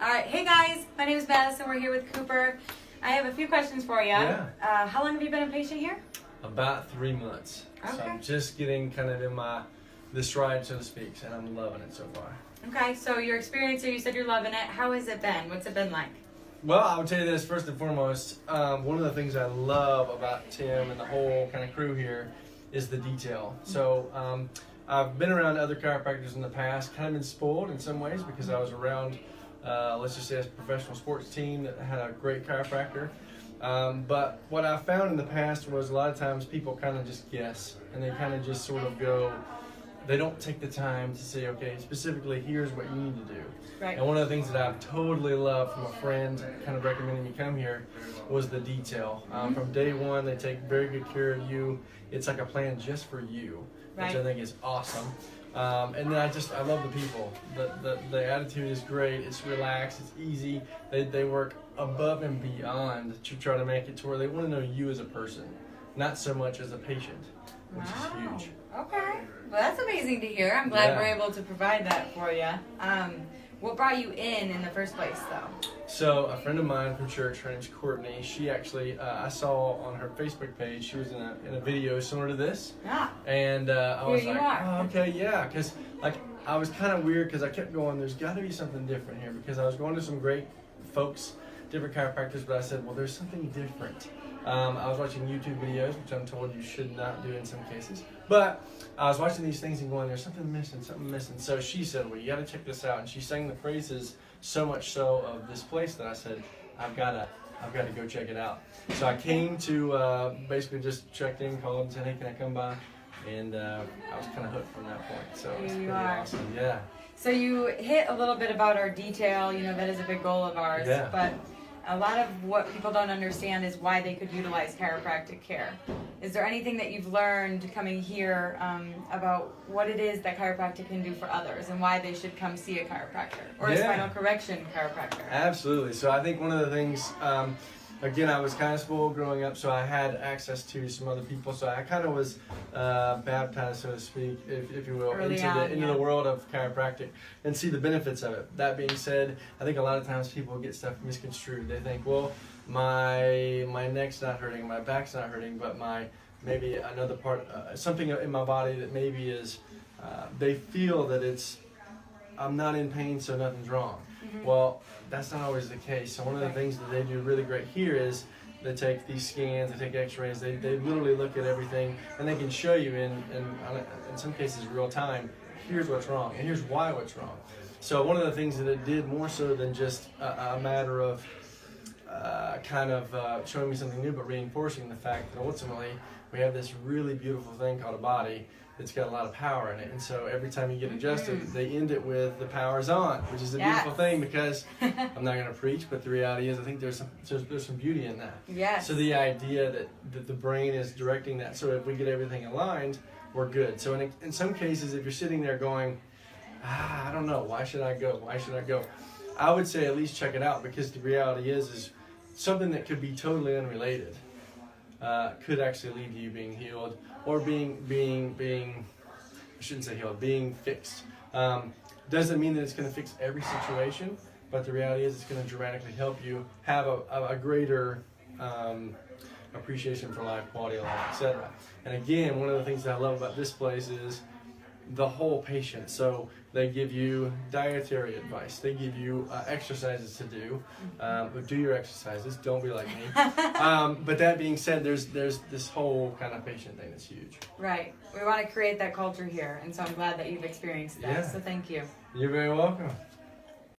All right, hey guys, my name is Madison. We're here with Cooper. I have a few questions for you. Yeah. How long have you been a patient here? About 3 months. Okay. So I'm just getting kind of in the stride, so to speak, and I'm loving it so far. Okay, so your experience here, you said you're loving it. How has it been? What's it been like? Well, I would tell you this first and foremost. One of the things I love about Tim and the whole kind of crew here is the detail. So I've been around other chiropractors in the past, kind of been spoiled in some ways because I was around, let's just say, a professional sports team that had a great chiropractor. But what I found in the past was a lot of times people kind of just guess, and they kind of just sort of go, they don't take the time to say, okay, specifically here's what you need to do. Right. And one of the things that I've totally loved from a friend kind of recommending you come here was the detail. From day one, they take very good care of you. It's like a plan just for you, which I think is awesome. And then I love the people. The attitude is great. It's relaxed. It's easy. They work above and beyond to try to make it to where they want to know you as a person, not so much as a patient, which is huge. Okay. Well, that's amazing to hear. I'm glad we're able to provide that for you. What brought you in the first place, though? So a friend of mine from church, her name's Courtney. She actually, I saw on her Facebook page, she was in a video similar to this. Yeah. And I was Here like, you are. oh, okay, yeah, because like I was kind of weird because I kept going, there's got to be something different here, because I was going to some great folks, different chiropractors, but I said, well, there's something different. I was watching YouTube videos, which I'm told you should not do in some cases. But I was watching these things and going, there's something missing, something missing. So she said, well, you got to check this out. And she sang the praises so much so of this place that I said, I've got to go check it out. So I came to basically just checked in, called and said, hey, can I come by? And I was kind of hooked from that point. So it's pretty awesome. Yeah. So you hit a little bit about our detail. You know, that is a big goal of ours. Yeah. But a lot of what people don't understand is why they could utilize chiropractic care. Is there anything that you've learned coming here about what it is that chiropractic can do for others and why they should come see a chiropractor or a spinal correction chiropractor? Absolutely. So I think one of the things, again, I was kind of spoiled growing up, so I had access to some other people. So I kind of was baptized, so to speak, if you will, into the world of chiropractic and see the benefits of it. That being said, I think a lot of times people get stuff misconstrued. They think, well, my neck's not hurting, my back's not hurting, but maybe another part, something in my body that maybe is, they feel that I'm not in pain, so nothing's wrong. Well, that's not always the case. So one of the things that they do really great here is they take these scans, they take x-rays, they literally look at everything, and they can show you in some cases real time, here's what's wrong, and here's why what's wrong. So one of the things that it did more so than just a matter of showing me something new, but reinforcing the fact that ultimately we have this really beautiful thing called a body that's got a lot of power in it. And so every time you get adjusted, they end it with the power's on, which is a beautiful thing, because I'm not going to preach, but the reality is I think there's some beauty in that. Yes. So the idea that the brain is directing that, so if we get everything aligned, we're good. So in some cases, if you're sitting there going, I don't know, why should I go? Why should I go? I would say at least check it out, because the reality is something that could be totally unrelated could actually lead to you being healed or being I shouldn't say healed, being fixed. Doesn't mean that it's going to fix every situation, but the reality is it's going to dramatically help you have a greater appreciation for life, quality of life, etc. And again, one of the things that I love about this place is the whole patient. So they give you dietary advice. They give you exercises to do. Do your exercises. Don't be like me. But that being said, there's this whole kind of patient thing that's huge. Right. We want to create that culture here, and so I'm glad that you've experienced that. Yeah. So thank you. You're very welcome.